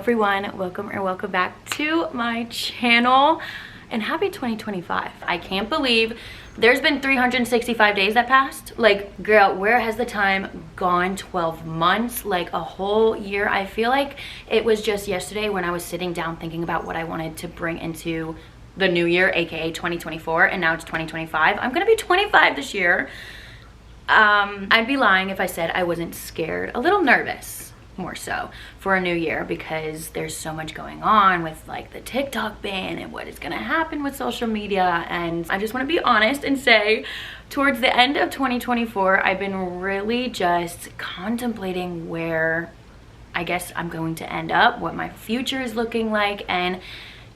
everyone, welcome back to my channel and happy 2025. I can't believe there's been 365 days that passed. Like, girl, where has the time gone? 12 months, like a whole year. I feel like it was just yesterday when I was sitting down thinking about what I wanted to bring into the new year, aka 2024, and now it's 2025. I'm gonna be 25 this year. I'd be lying if I said I wasn't scared, a little nervous more so for a new year, because there's so much going on with like the TikTok ban and what is gonna happen with social media. And I just want to be honest and say, towards the end of 2024, I've been really just contemplating where I guess I'm going to end up, what my future is looking like, and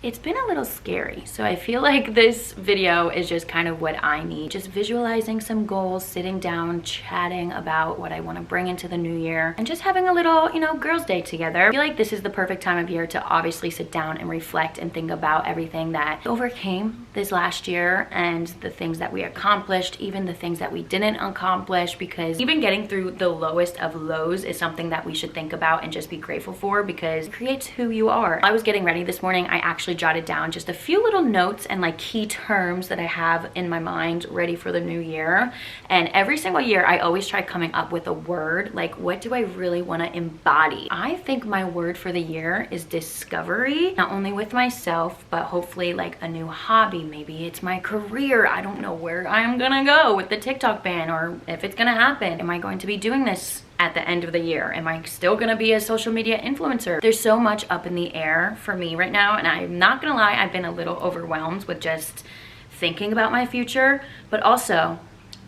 it's been a little scary. So I feel like this video is just kind of what I need. Just visualizing some goals, sitting down, chatting about what I want to bring into the new year, and just having a little, you know, girls' day together. I feel like this is the perfect time of year to obviously sit down and reflect and think about everything that overcame this last year and the things that we accomplished, even the things that we didn't accomplish, because even getting through the lowest of lows is something that we should think about and just be grateful for, because it creates who you are. I was getting ready this morning. I actually jotted down just a few little notes and like key terms that I have in my mind ready for the new year. And every single year I always try coming up with a word, like what do I really want to embody? I think my word for the year is discovery, not only with myself, but hopefully like a new hobby. Maybe it's my career. I don't know where I'm gonna go with the TikTok ban, or if it's gonna happen. Am I going to be doing this at the end of the year? Am I still gonna be a social media influencer? There's so much up in the air for me right now, and I'm not gonna lie, I've been a little overwhelmed with just thinking about my future, but also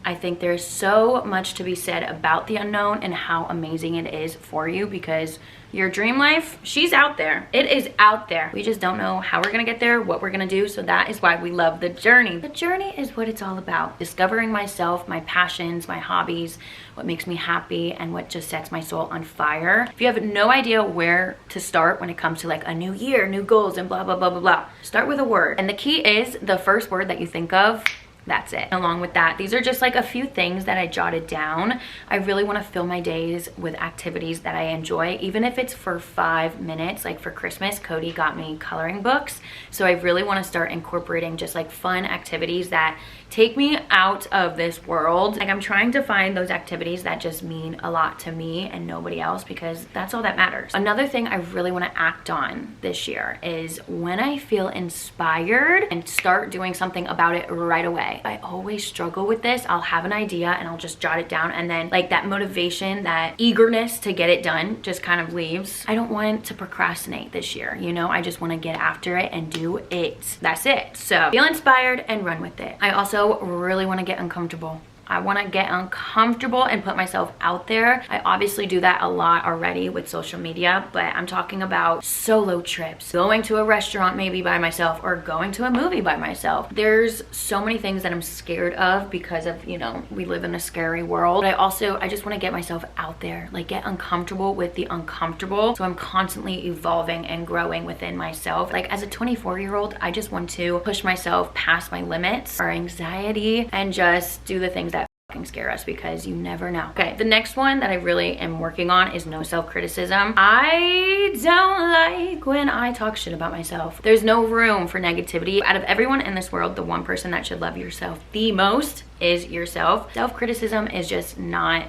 I think there's so much to be said about the unknown and how amazing it is for you, because your dream life, she's out there. It is out there. We just don't know how we're gonna get there, what we're gonna do. So that is why we love the journey. The journey is what it's all about. Discovering myself, my passions, my hobbies, what makes me happy, and what just sets my soul on fire. If you have no idea where to start when it comes to like a new year, new goals, and blah, blah, blah, blah, blah, start with a word. And the key is the first word that you think of, that's it. Along with that, these are just like a few things that I jotted down. I really want to fill my days with activities that I enjoy, even if it's for 5 minutes. Like for Christmas, Cody got me coloring books. So I really want to start incorporating just like fun activities that take me out of this world. Like I'm trying to find those activities that just mean a lot to me and nobody else, because that's all that matters. Another thing I really want to act on this year is when I feel inspired and start doing something about it right away. I always struggle with this. I'll have an idea and I'll just jot it down, and then like that motivation, that eagerness to get it done just kind of leaves. I don't want to procrastinate this year, you know? I just want to get after it and do it. That's it. So feel inspired and run with it. I also really want to get uncomfortable. I want to get uncomfortable and put myself out there. I obviously do that a lot already with social media, but I'm talking about solo trips, going to a restaurant maybe by myself, or going to a movie by myself. There's so many things that I'm scared of because of, you know, we live in a scary world. But I just want to get myself out there, like get uncomfortable with the uncomfortable. So I'm constantly evolving and growing within myself. Like as a 24-year-old, I just want to push myself past my limits, our anxiety, and just do the things that scare us, because you never know. Okay, the next one that I really am working on is no self-criticism. I don't like when I talk shit about myself. There's no room for negativity. Out of everyone in this world, the one person that should love yourself the most is yourself. Self-criticism is just not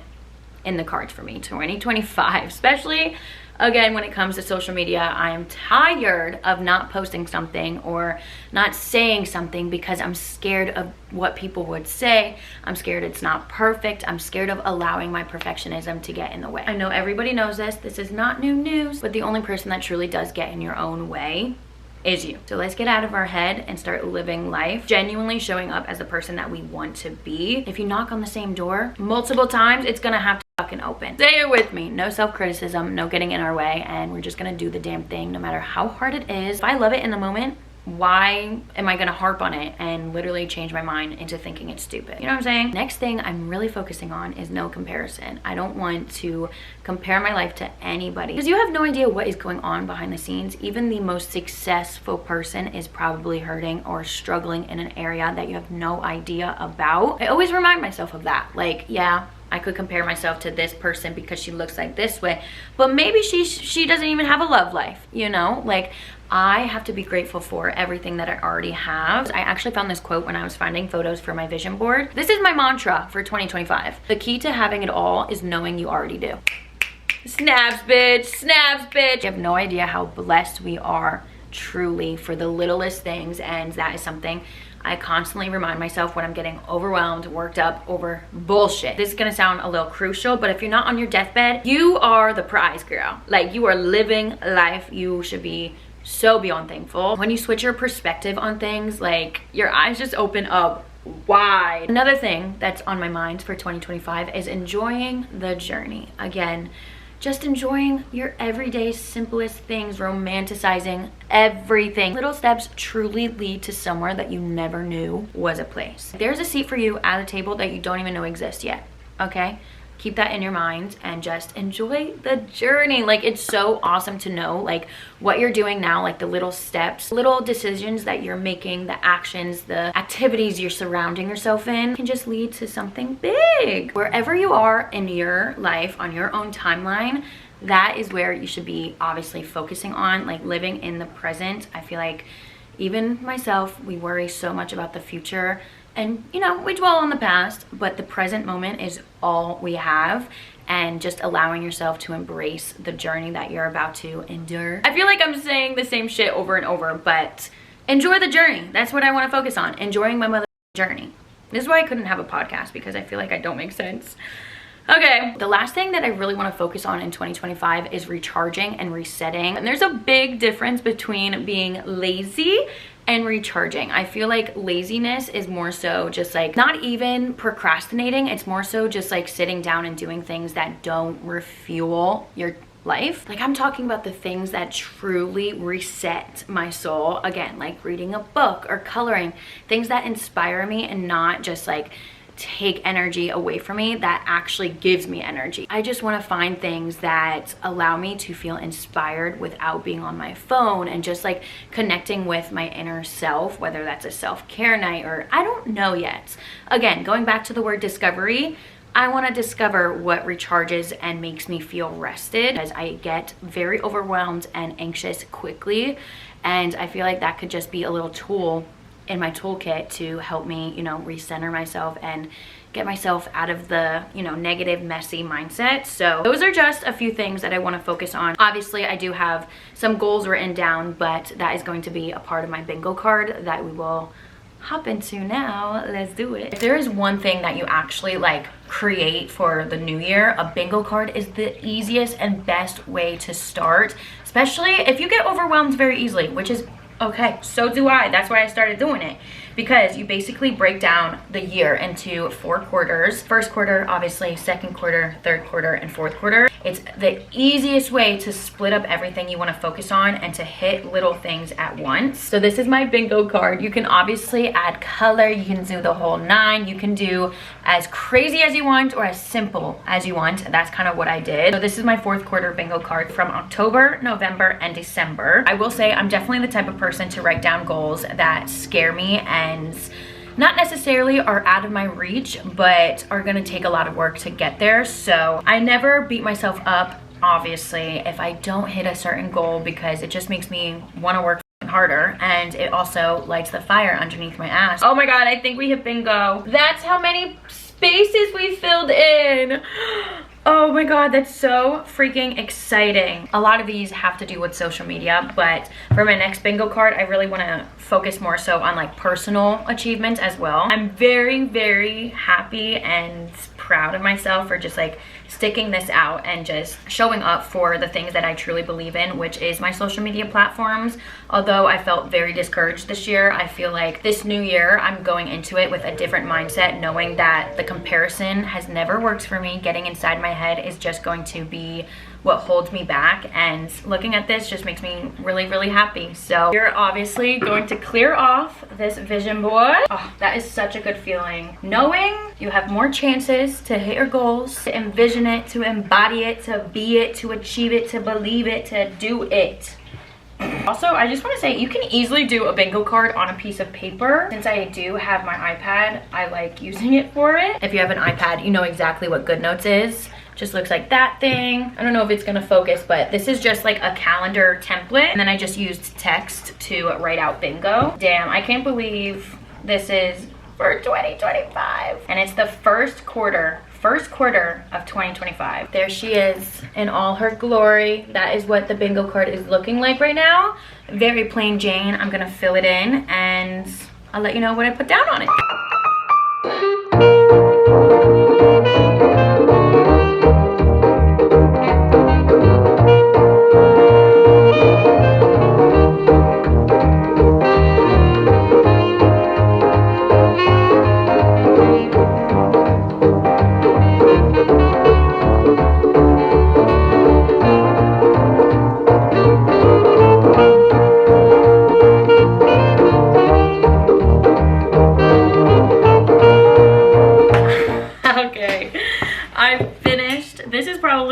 in the cards for me. 2025, especially again when it comes to social media, I am tired of not posting something or not saying something because I'm scared of what people would say. I'm scared it's not perfect. I'm scared of allowing my perfectionism to get in the way. I know everybody knows this. This is not new news, but the only person that truly does get in your own way is you. So let's get out of our head and start living life, genuinely showing up as the person that we want to be. If you knock on the same door multiple times, it's gonna have to fucking open. Say it with me. No self-criticism, no getting in our way, and we're just gonna do the damn thing no matter how hard it is. If I love it in the moment, why am I gonna harp on it and literally change my mind into thinking it's stupid? You know what I'm saying? Next thing I'm really focusing on is no comparison. I don't want to compare my life to anybody, because you have no idea what is going on behind the scenes. Even the most successful person is probably hurting or struggling in an area that you have no idea about. I always remind myself of that. Like, yeah, I could compare myself to this person because she looks like this way, but maybe she doesn't even have a love life, you know? Like, I have to be grateful for everything that I already have. I actually found this quote when I was finding photos for my vision board. This is my mantra for 2025. The key to having it all is knowing you already do. Snaps, bitch, snaps, bitch. You have no idea how blessed we are truly for the littlest things, and that is something I constantly remind myself when I'm getting overwhelmed, worked up over bullshit. This is gonna sound a little crucial, but if you're not on your deathbed, you are the prize, girl. Like, you are living life. You should be so beyond thankful. When you switch your perspective on things, like, your eyes just open up wide. Another thing that's on my mind for 2025 is enjoying the journey. Again, just enjoying your everyday simplest things, romanticizing everything. Little steps truly lead to somewhere that you never knew was a place. There's a seat for you at a table that you don't even know exists yet, okay? Keep that in your mind and just enjoy the journey. Like, it's so awesome to know like what you're doing now, like the little steps, little decisions that you're making, the actions, the activities you're surrounding yourself in can just lead to something big. Wherever you are in your life on your own timeline, that is where you should be obviously focusing on, like living in the present. I feel like even myself, we worry so much about the future. And, you know, we dwell on the past, but the present moment is all we have, and just allowing yourself to embrace the journey that you're about to endure. I feel like I'm saying the same shit over and over, but enjoy the journey. That's what I want to focus on, enjoying my mother's journey. This is why I couldn't have a podcast, because I feel like I don't make sense. Okay, the last thing that I really want to focus on in 2025 is recharging and resetting. And there's a big difference between being lazy and recharging. I feel like laziness is more so just like not even procrastinating. It's more so just like sitting down and doing things that don't refuel your life. Like, I'm talking about the things that truly reset my soul. Again, like reading a book or coloring, things that inspire me and not just like take energy away from me, that actually gives me energy. I just want to find things that allow me to feel inspired without being on my phone, and just like connecting with my inner self, whether that's a self-care night or I don't know yet. Again, going back to the word discovery, I want to discover what recharges and makes me feel rested, as I get very overwhelmed and anxious quickly, and I feel like that could just be a little tool in my toolkit to help me, you know, recenter myself and get myself out of the, you know, negative, messy mindset. So those are just a few things that I want to focus on. Obviously, I do have some goals written down, but that is going to be a part of my bingo card that we will hop into now. Let's do it. If there is one thing that you actually like create for the new year, a bingo card is the easiest and best way to start, especially if you get overwhelmed very easily, which is okay, so do I. That's why I started doing it, because you basically break down the year into 4 quarters. First quarter, obviously, second quarter, third quarter, and fourth quarter. It's the easiest way to split up everything you want to focus on and to hit little things at once. So this is my bingo card. You can obviously add color, you can do the whole 9, you can do as crazy as you want or as simple as you want. That's kind of what I did. So this is my 4th quarter bingo card from October, November, and December. I will say I'm definitely the type of person to write down goals that scare me and not necessarily are out of my reach, but are gonna take a lot of work to get there. So I never beat myself up, obviously, if I don't hit a certain goal, because it just makes me wanna work harder, and it also lights the fire underneath my ass. Oh my god, I think we hit bingo. That's how many spaces we filled in. Oh my god, that's so freaking exciting. A lot of these have to do with social media, but for my next bingo card, I really want to focus more so on like personal achievements as well. I'm very, very happy and proud of myself for just like sticking this out and just showing up for the things that I truly believe in, which is my social media platforms. Although I felt very discouraged this year, I feel like this new year I'm going into it with a different mindset, knowing that the comparison has never worked for me. Getting inside my head is just going to be what holds me back, and looking at this just makes me really, really happy. So you're obviously going to clear off this vision board. Oh, that is such a good feeling, knowing you have more chances to hit your goals, to envision it, to embody it, to be it, to achieve it, to believe it, to do it. Also, I just want to say you can easily do a bingo card on a piece of paper. Since I do have my iPad, I like using it for it. If you have an iPad, you know exactly what GoodNotes is. Just looks like that thing. I don't know if it's gonna focus, but this is just like a calendar template. And then I just used text to write out bingo. Damn, I can't believe this is for 2025. And it's the first quarter of 2025. There she is in all her glory. That is what the bingo card is looking like right now. Very plain Jane. I'm gonna fill it in and I'll let you know what I put down on it.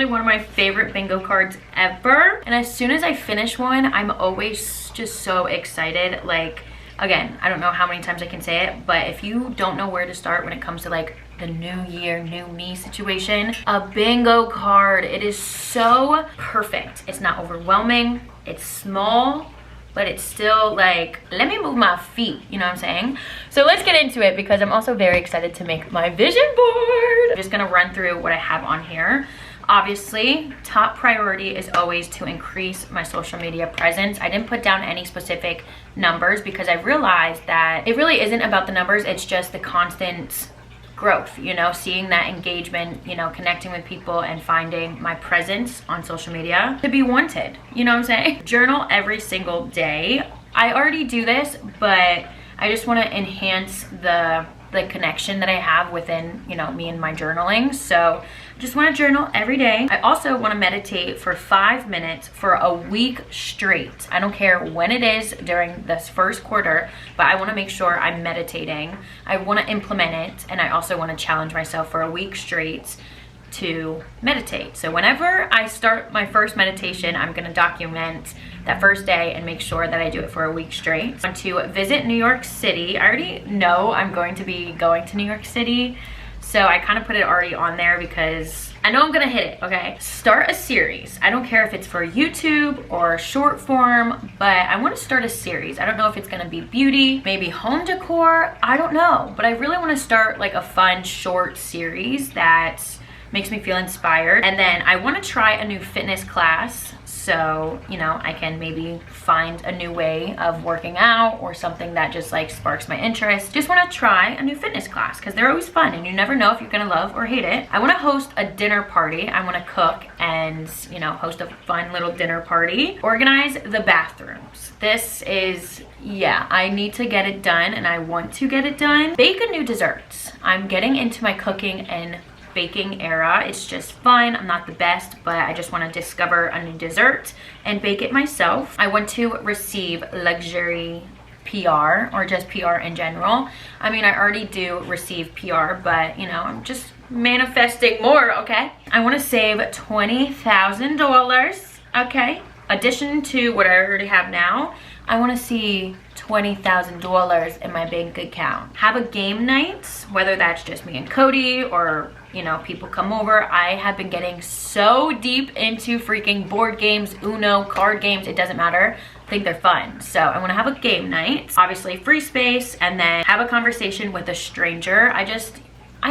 One of my favorite bingo cards ever, and as soon as I finish one, I'm always just so excited. Like, again, I don't know how many times I can say it, but if you don't know where to start when it comes to like the new year, new me situation, a bingo card, it is so perfect. It's not overwhelming, it's small, but it's still like, let me move my feet, you know what I'm saying? So let's get into it because I'm also very excited to make my vision board. I'm just gonna run through what I have on here. Obviously, top priority is always to increase my social media presence. I didn't put down any specific numbers because I realized that it really isn't about the numbers, it's just the constant growth, you know, seeing that engagement, you know, connecting with people and finding my presence on social media to be wanted, you know what I'm saying? Journal every single day. I already do this, but I just want to enhance the connection that I have within, you know, me and my journaling. So I just want to journal every day. I also want to meditate for 5 minutes for a week straight. I don't care when it is during this first quarter, but I want to make sure I'm meditating. I want to implement it, and I also want to challenge myself for a week straight to meditate. So whenever I start my first meditation, I'm going to document that first day and make sure that I do it for a week straight. I want to visit New York City. I already know I'm going to be going to New York City, so I kind of put it already on there because I know I'm gonna hit it, okay? Start a series. I don't care if it's for YouTube or short form, but I want to start a series. I don't know if it's gonna be beauty, maybe home decor, I don't know, but I really want to start like a fun short series that makes me feel inspired. And then I want to try a new fitness class, so, you know, I can maybe find a new way of working out or something that just like sparks my interest. Just want to try a new fitness class because they're always fun and you never know if you're gonna love or hate it. I want to host a dinner party. I want to cook and, you know, host a fun little dinner party. Organize the bathrooms. This is, yeah, I need to get it done and I want to get it done. Bake a new dessert. I'm getting into my cooking and baking era. It's just fun. I'm not the best, but I just want to discover a new dessert and bake it myself. I want to receive luxury PR or just PR in general. I mean, I already do receive PR, but you know, I'm just manifesting more, okay? I want to save $20,000, okay? Addition to what I already have now, I want to see $20,000 in my bank account. Have a game night, whether that's just me and Cody or, you know, people come over. I have been getting so deep into freaking board games, Uno, card games, it doesn't matter. I think they're fun. So I want to have a game night, obviously free space, and then have a conversation with a stranger. I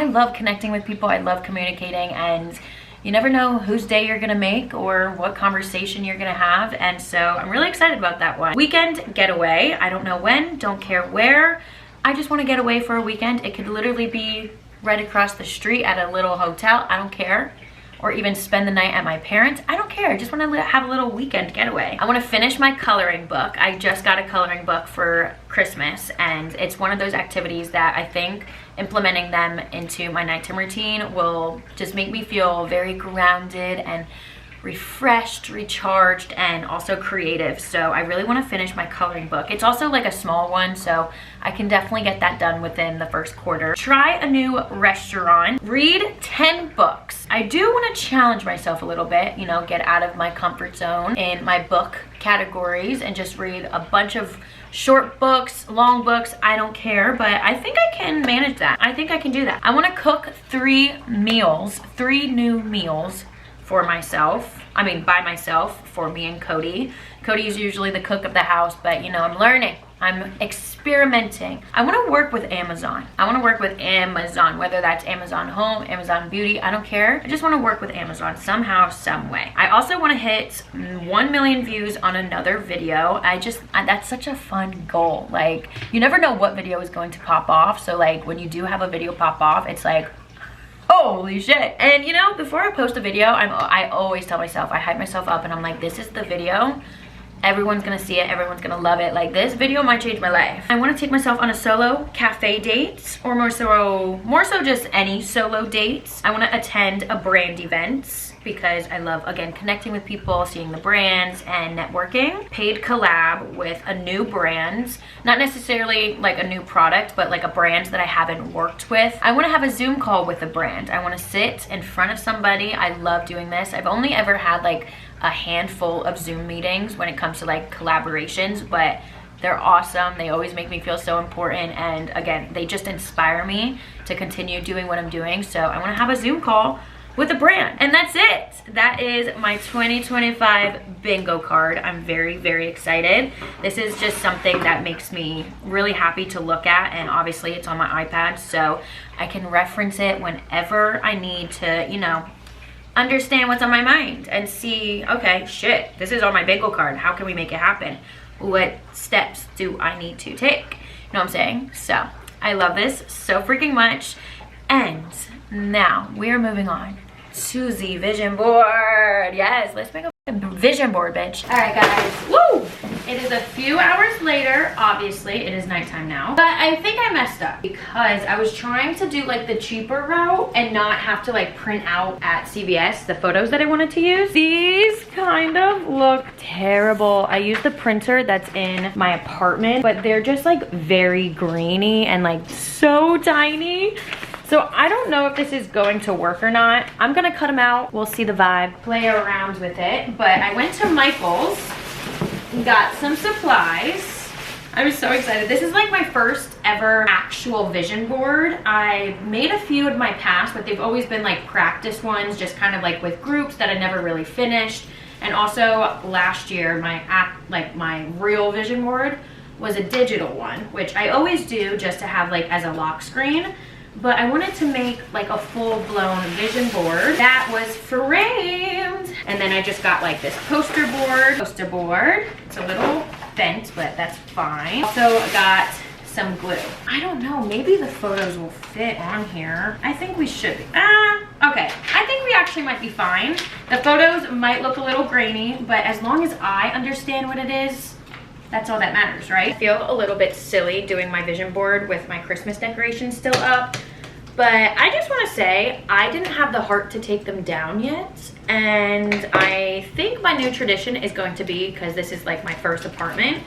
love connecting with people. I love communicating, and you never know whose day you're gonna make or what conversation you're gonna have. And so I'm really excited about that one. Weekend getaway. I don't know when, don't care where. I just wanna get away for a weekend. It could literally be right across the street at a little hotel. I don't care. Or even spend the night at my parents'. I don't care. I just want to have a little weekend getaway. I want to finish my coloring book. I just got a coloring book for Christmas, and it's one of those activities that I think implementing them into my nighttime routine will just make me feel very grounded and refreshed, recharged, and also creative. So I really want to finish my coloring book. It's also like a small one, so I can definitely get that done within the first quarter. Try a new restaurant. Read 10 books. I do want to challenge myself a little bit, you know, get out of my comfort zone in my book categories and just read a bunch of short books, long books, I don't care, but I think I can manage that. I think I can do that. I want to cook 3 new meals for myself. I mean, by myself, for me and Cody. Cody is usually the cook of the house, but you know, I'm learning. I'm experimenting. I want to work with Amazon. I want to work with Amazon, whether that's Amazon Home, Amazon Beauty, I don't care. I just want to work with Amazon somehow, some way. I also want to hit 1 million views on another video. That's such a fun goal. Like, you never know what video is going to pop off. So like when you do have a video pop off, it's like, holy shit. And you know, before I post a video, I always tell myself, I hype myself up and I'm like, this is the video. Everyone's gonna see it, everyone's gonna love it. Like, this video might change my life. I wanna take myself on a solo cafe date, or more so just any solo dates. I wanna attend a brand event because I love, again, connecting with people, seeing the brands, and networking. Paid collab with a new brand, not necessarily like a new product, but like a brand that I haven't worked with. I wanna have a Zoom call with a brand. I wanna sit in front of somebody. I love doing this. I've only ever had like a handful of Zoom meetings when it comes to like collaborations, but they're awesome. They always make me feel so important, and again, they just inspire me to continue doing what I'm doing. So I want to have a Zoom call with a brand, and that's it. That is my 2025 bingo card. I'm very, very excited. This is just something that makes me really happy to look at, and obviously it's on my iPad, so I can reference it whenever I need to, you know, understand what's on my mind and see, okay, shit, this is on my bingo card. How can we make it happen? What steps do I need to take? You know what I'm saying? So I love this so freaking much. And now we are moving on to the vision board. Yes, let's make a vision board, bitch. All right, guys. Woo! It is a few hours later. Obviously, it is nighttime now. But I think I messed up because I was trying to do like the cheaper route and not have to like print out at CVS the photos that I wanted to use. These kind of look terrible. I used the printer that's in my apartment, but they're just like very grainy and like so tiny. So I don't know if this is going to work or not. I'm gonna cut them out. We'll see the vibe, play around with it. But I went to Michael's, got some supplies. I'm so excited. This is like my first ever actual vision board. I made a few in my past, but they've always been like practice ones, just kind of like with groups that I never really finished. And also last year, my real vision board was a digital one, which I always do just to have like as a lock screen. But I wanted to make like a full-blown vision board that was framed. And then I just got like this poster board. It's a little bent, but that's fine. Also got some glue. I don't know, maybe the photos will fit on here. I think we should be. Okay, I think we actually might be fine. The photos might look a little grainy, but as long as I understand what it is, that's all that matters, right? I feel a little bit silly doing my vision board with my Christmas decorations still up, but I just want to say I didn't have the heart to take them down yet, and I think my new tradition is going to be, because this is like my first apartment,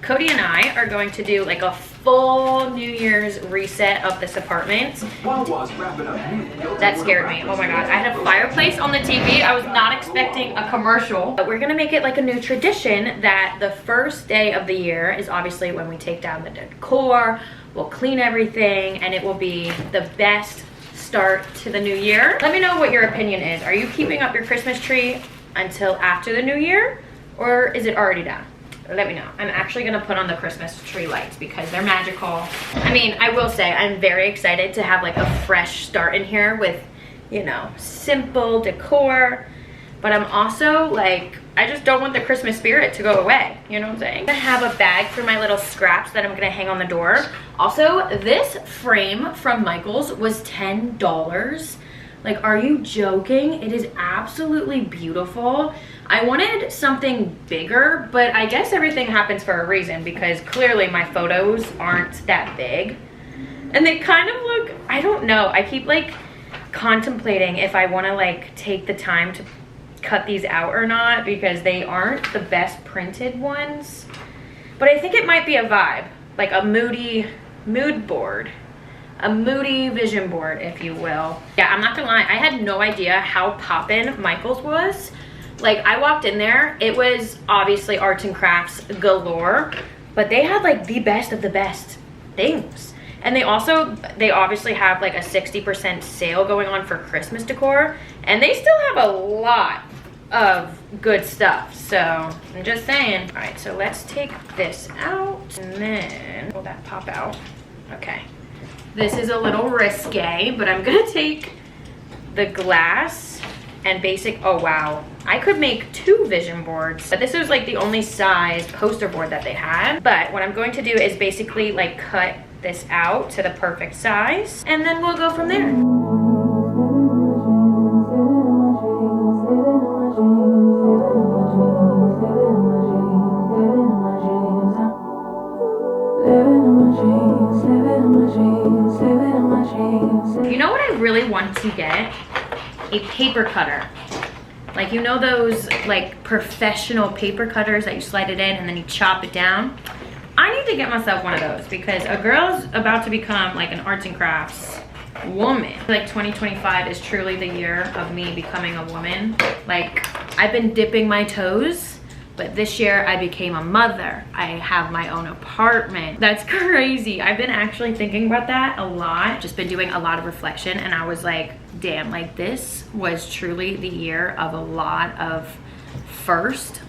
Cody and I are going to do like a full New Year's reset of this apartment. That scared me. Oh my god. I had a fireplace on the TV. I was not expecting a commercial. But we're gonna make it like a new tradition that the first day of the year is obviously when we take down the decor, we'll clean everything, and it will be the best start to the new year. Let me know what your opinion is. Are you keeping up your Christmas tree until after the new year, or is it already down? Let me know. I'm actually gonna put on the Christmas tree lights because they're magical. I mean, I will say I'm very excited to have like a fresh start in here with, you know, simple decor. But I'm also like, I just don't want the Christmas spirit to go away. You know what I'm saying? I'm gonna have a bag for my little scraps that I'm gonna hang on the door. Also, this frame from Michael's was $10. Like, are you joking? It is absolutely beautiful. I wanted something bigger, but I guess everything happens for a reason because clearly my photos aren't that big. And they kind of look, I don't know. I keep like contemplating if I want to like take the time to cut these out or not because they aren't the best printed ones. But I think it might be a vibe, like a moody mood board. A moody vision board, if you will. Yeah, I'm not gonna lie, I had no idea how poppin' Michael's was. Like, I walked in there, it was obviously arts and crafts galore, but they had like the best of the best things. And they obviously have like a 60% sale going on for Christmas decor, and they still have a lot of good stuff. So I'm just saying. All right, so let's take this out, and then will that pop out? Okay. This is a little risque, but I'm gonna take the glass and oh wow. I could make 2 vision boards, but this was like the only size poster board that they had. But what I'm going to do is basically like cut this out to the perfect size, and then we'll go from there. You know what I really want to get? A paper cutter. Like, you know those like professional paper cutters that you slide it in and then you chop it down? I need to get myself one of those because a girl's about to become like an arts and crafts woman. Like 2025 is truly the year of me becoming a woman. Like, I've been dipping my toes, but this year I became a mother. I have my own apartment. That's crazy. I've been actually thinking about that a lot. Just been doing a lot of reflection, and I was like, damn, like this was truly the year of a lot of first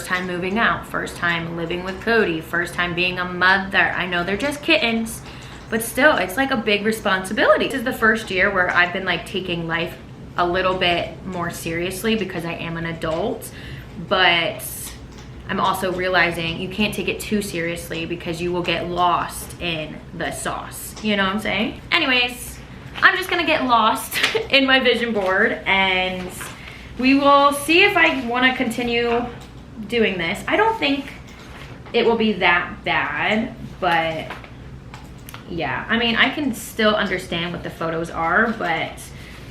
time moving out, first time living with Cody, first time being a mother. I know they're just kittens, but still, it's like a big responsibility. This is the first year where I've been like taking life a little bit more seriously because I am an adult, but I'm also realizing you can't take it too seriously because you will get lost in the sauce. You know what I'm saying? Anyways, I'm just gonna get lost in my vision board, and we will see if I wanna continue doing this. I don't think it will be that bad, but yeah. I mean, I can still understand what the photos are, but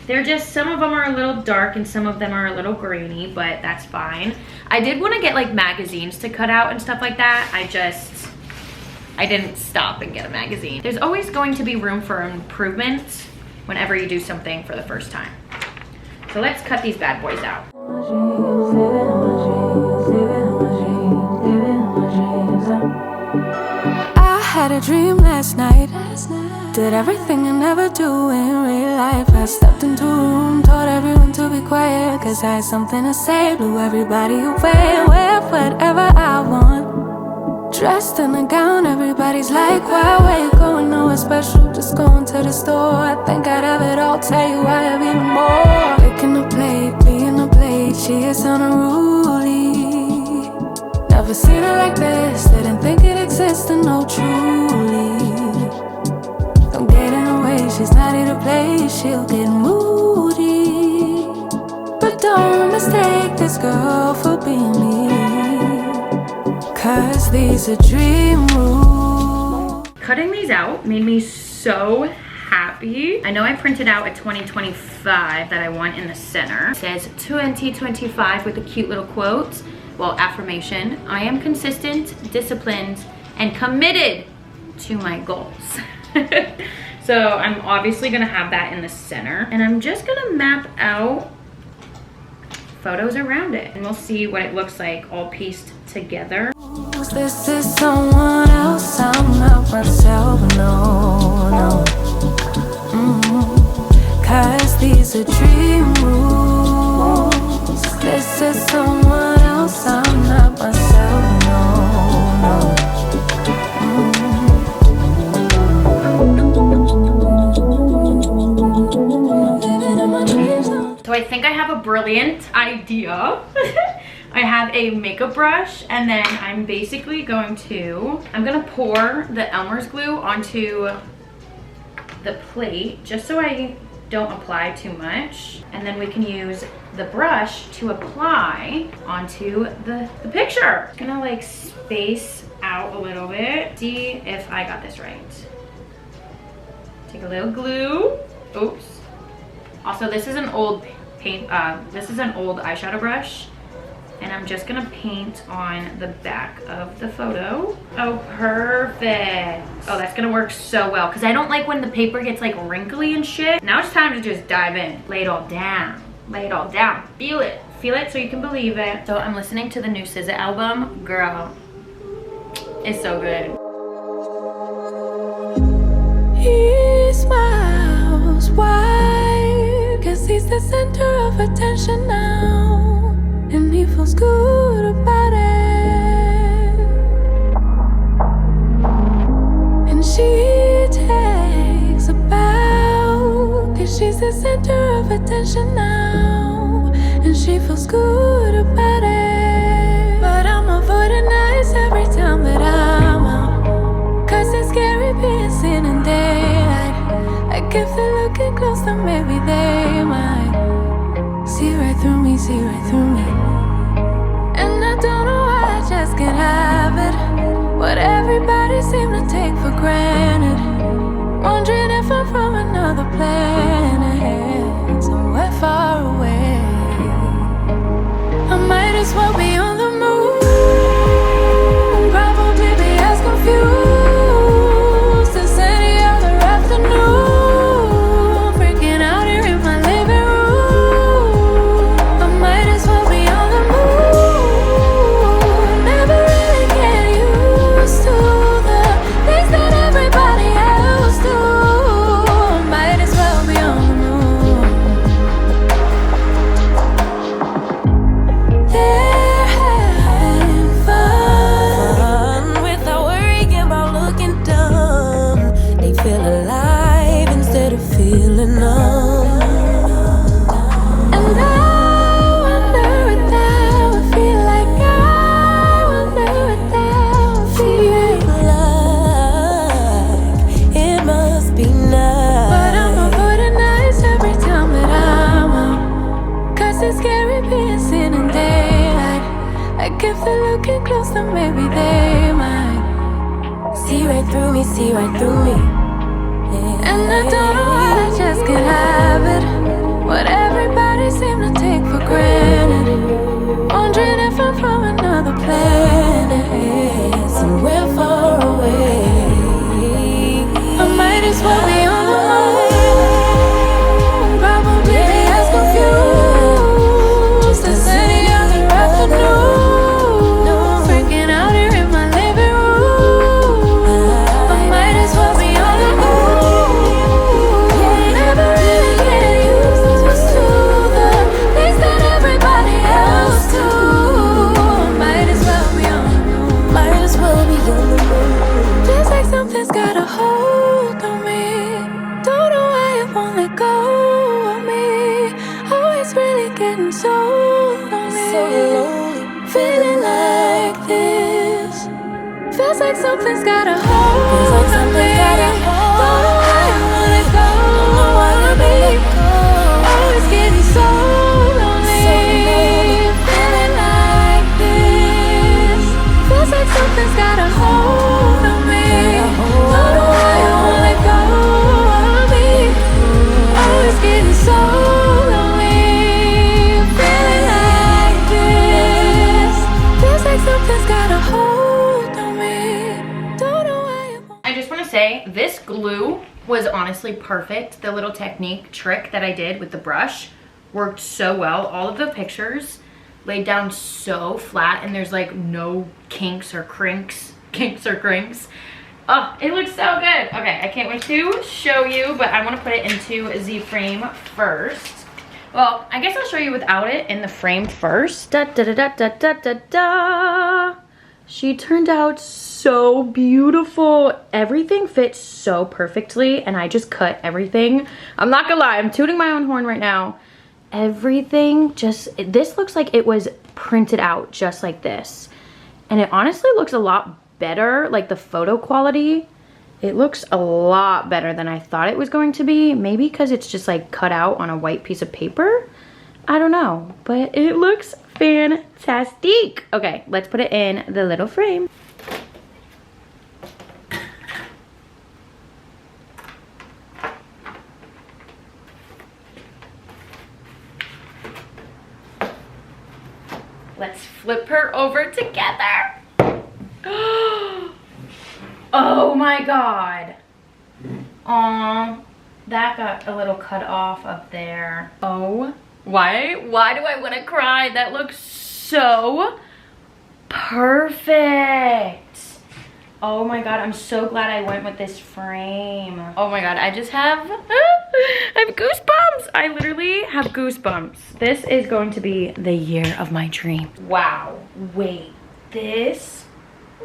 they're just, some of them are a little dark and some of them are a little grainy, but that's fine. I did want to get like magazines to cut out and stuff like that. I didn't stop and get a magazine. There's always going to be room for improvement whenever you do something for the first time. So let's cut these bad boys out. I had a dream last night. Did everything I never do in real life. I stepped into a room, told everyone to be quiet, cause I had something to say. Blew everybody away, wear whatever I want. Dressed in a gown, everybody's like, why, where you going? Nowhere special, just going to the store. I think I'd have it all, tell you I have even more. Picking a plate, being a plate, she is unruly. Never seen her like this, didn't think it existed, no truly. Don't get in her way, she's not here to play, she'll get moody. But don't mistake this girl for being me, cause these are dream rules. Cutting these out made me so happy. I know I printed out a 2025 that I want in the center. It says 2025 with a cute little quote. Well, affirmation. I am consistent, disciplined, and committed to my goals. So I'm obviously gonna have that in the center, and I'm just gonna map out photos around it, and we'll see what it looks like all pieced together. This is someone else, I'm not myself, no. Cause these are dream rules. This is someone else, I'm not myself, no. So I think I have a brilliant idea. I have a makeup brush, and then I'm basically going to pour the Elmer's glue onto the plate just so I don't apply too much, and then we can use the brush to apply onto the picture. I'm gonna like space out a little bit, see if I got this right. Take a little glue. Oops. Also, this is an old paint, this is an old eyeshadow brush, and I'm just gonna paint on the back of the photo. Oh, perfect. Oh, that's gonna work so well, because I don't like when the paper gets like wrinkly and shit. Now it's time to just dive in. Lay it all down. Lay it all down. Feel it. Feel it so you can believe it. So I'm listening to the new SZA album. Girl, it's so good. He smiles wide, cause he's the center of attention now, and he feels good about it. And she takes a bow, cause she's the center of attention now, and she feels good about it. But I'm avoiding eyes every time that I'm out, cause it's scary being seen in daylight. Like if they're looking close, then maybe they might see right through me, see right through me. And I don't know why I just can't have it, what everybody seem to take for granted. Wondering if I'm from another planet, somewhere far away. I might as well be on the moon, probably be as confused as any other afternoon, freaking out here in my living room. I might as well be on the moon, never really get used to the things that everybody else do. I might as well be on the moon. They're having fun without worrying about looking dumb. They feel alive instead of feeling numb. And I wonder what that would feel like. I wonder what that would feel like. It must be nice. But I'm avoiding eyes every time that I'm out, cause it's scary being seen in daylight. Like if they're looking close, then maybe they might see right through me, see right through me. And I don't know why I just can't have it, what everybody seem to take for granted. Wondering if I'm from another planet, somewhere far away. I might as well be on the moon, probably be as confused as any other afternoon, freaking out here in my living room. I might as well be on the moon, never really get used to the things that everybody else do. I might as well be on the moon, might as well be on the moon. Feels like something's got a hold on me, don't know why it won't let go of me. Always really getting so lonely, feeling like this. Feels like something's got a hold on me, don't know why I won't let go of me. Always getting so lonely, feeling like this. Feels like something's got a hold on me, don't know why I won't let go of me. Always getting so lonely, feeling like this. Feels like something's got a hold on me, don't know why I won't. I just want to say this glue was honestly perfect. The little technique trick that I did with the brush worked so well. All of the pictures laid down so flat, and there's like no kinks or crinks. Oh, it looks so good. Okay, I can't wait to show you, but I want to put it into the frame first. Well, I guess I'll show you without it in the frame first. Da da da da da da da da. She turned out so beautiful. Everything fits so perfectly, and I just cut everything. I'm not gonna lie, I'm tooting my own horn right now. Everything just, this looks like it was printed out just like this. And it honestly looks a lot better, like the photo quality. It looks a lot better than I thought it was going to be. Maybe because it's just like cut out on a white piece of paper. I don't know, but it looks fantastic. Okay, let's put it in the little frame. let's flip her over together. Oh my God. Aw, that got a little cut off up there. Oh, why do I want to cry? That looks so perfect. Oh my God, I'm so glad I went with this frame. Oh my God, I just have, I have goosebumps. I literally have goosebumps. This is going to be the year of my dream. Wow, wait, this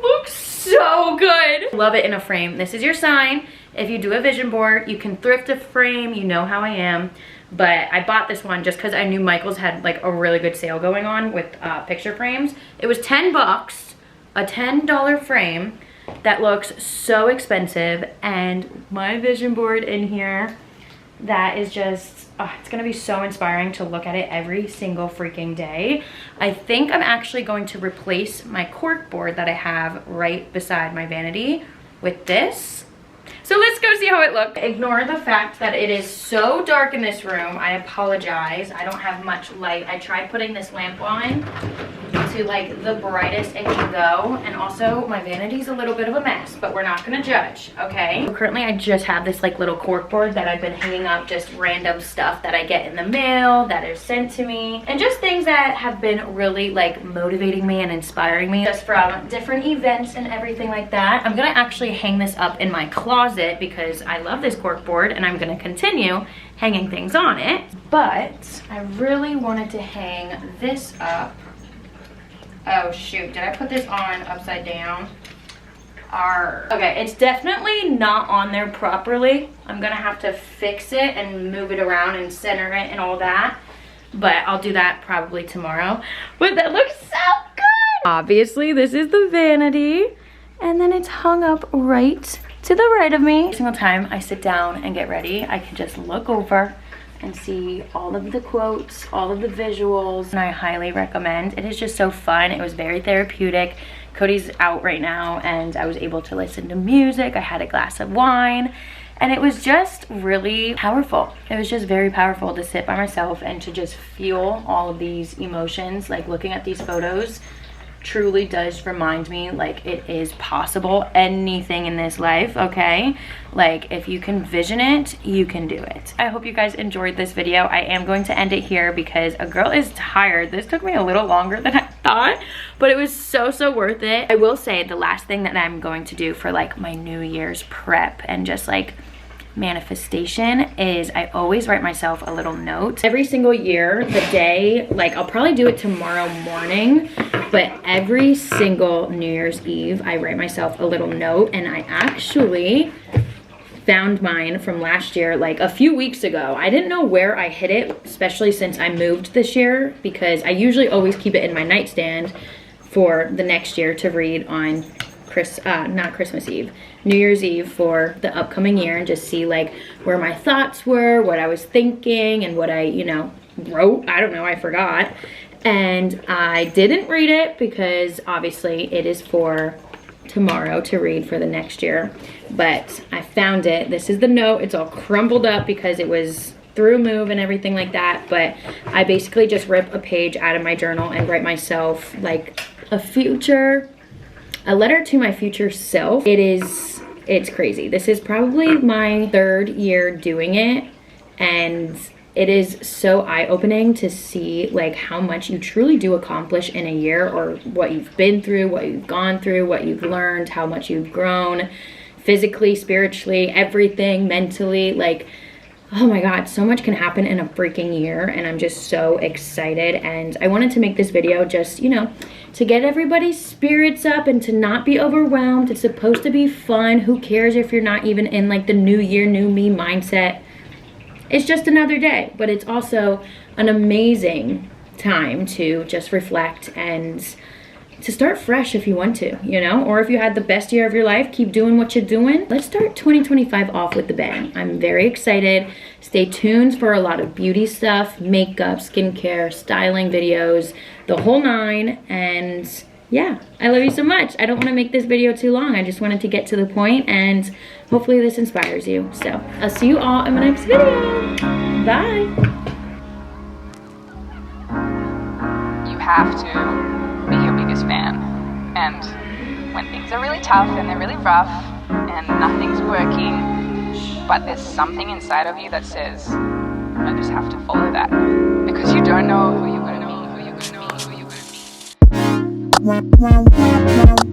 looks so good. Love it in a frame. This is your sign. If you do a vision board, you can thrift a frame. You know how I am. But I bought this one just because I knew Michael's had like a really good sale going on with picture frames. It was 10 bucks, a $10 frame that looks so expensive. And my vision board in here, that is just, it's gonna be so inspiring to look at it every single freaking day. I think I'm actually going to replace my cork board that I have right beside my vanity with this. So let's go see how it looks. Ignore the fact that it is so dark in this room. I apologize. I don't have much light. I tried putting this lamp on to like the brightest it can go. And also my vanity's a little bit of a mess, but we're not gonna judge, okay? Currently I just have this like little cork board that I've been hanging up, just random stuff that I get in the mail that is sent to me. And just things that have been really like motivating me and inspiring me just from different events and everything like that. I'm gonna actually hang this up in my closet because I love this cork board and I'm gonna continue hanging things on it. But I really wanted to hang this up. Oh shoot, did I put this on upside down? Okay, it's definitely not on there properly. I'm gonna have to fix it and move it around and center it and all that. But I'll do that probably tomorrow. But that looks so good! Obviously, this is the vanity. And then it's hung up right to the right of me. Every single time I sit down and get ready, I can just look over and see all of the quotes, all of the visuals, and I highly recommend. It is just so fun. It was very therapeutic. Cody's out right now and I was able to listen to music. I had a glass of wine and it was just really powerful. It was just very powerful to sit by myself and to just feel all of these emotions. Like looking at these photos truly does remind me like it is possible. Anything in this life, okay? Like if you can vision it, you can do it. I hope you guys enjoyed this video. I am going to end it here because a girl is tired. This took me a little longer than I thought, but it was so worth it. I will say the last thing that I'm going to do for like my New Year's prep and just like manifestation is I always write myself a little note every single year. The day, like I'll probably do it tomorrow morning, but every single New Year's Eve I write myself a little note. And I actually found mine from last year like a few weeks ago. I didn't know where I hid it, especially since I moved this year, because I usually always keep it in my nightstand for the next year to read on not Christmas Eve, New Year's Eve for the upcoming year, and just see like where my thoughts were, what I was thinking, and what I, you know, wrote. I don't know, I forgot. And I didn't read it because obviously it is for tomorrow to read for the next year. But I found it. This is the note. It's all crumbled up because it was through a move and everything like that. But I basically just rip a page out of my journal and write myself like a letter to my future self. It's crazy. This is probably my 3rd year doing it, and it is so eye-opening to see like how much you truly do accomplish in a year, or what you've been through, what you've gone through, what you've learned, how much you've grown physically, spiritually, everything, mentally. Like, oh my God, so much can happen in a freaking year, and I'm just so excited. And I wanted to make this video just, you know, to get everybody's spirits up and to not be overwhelmed. It's supposed to be fun. Who cares if you're not even in like the new year, new me mindset? It's just another day, but it's also an amazing time to just reflect and to start fresh if you want to, you know, or if you had the best year of your life, keep doing what you're doing. Let's start 2025 off with the bang. I'm very excited. Stay tuned for a lot of beauty stuff, makeup, skincare, styling videos, the whole 9. And yeah, I love you so much. I don't want to make this video too long. I just wanted to get to the point, and hopefully this inspires you. So I'll see you all in my next video. Bye. have to be your biggest fan. And when things are really tough and they're really rough and nothing's working, but there's something inside of you that says, I just have to follow that. Because you don't know who you're going to be, who you're going to be, who you're going to be.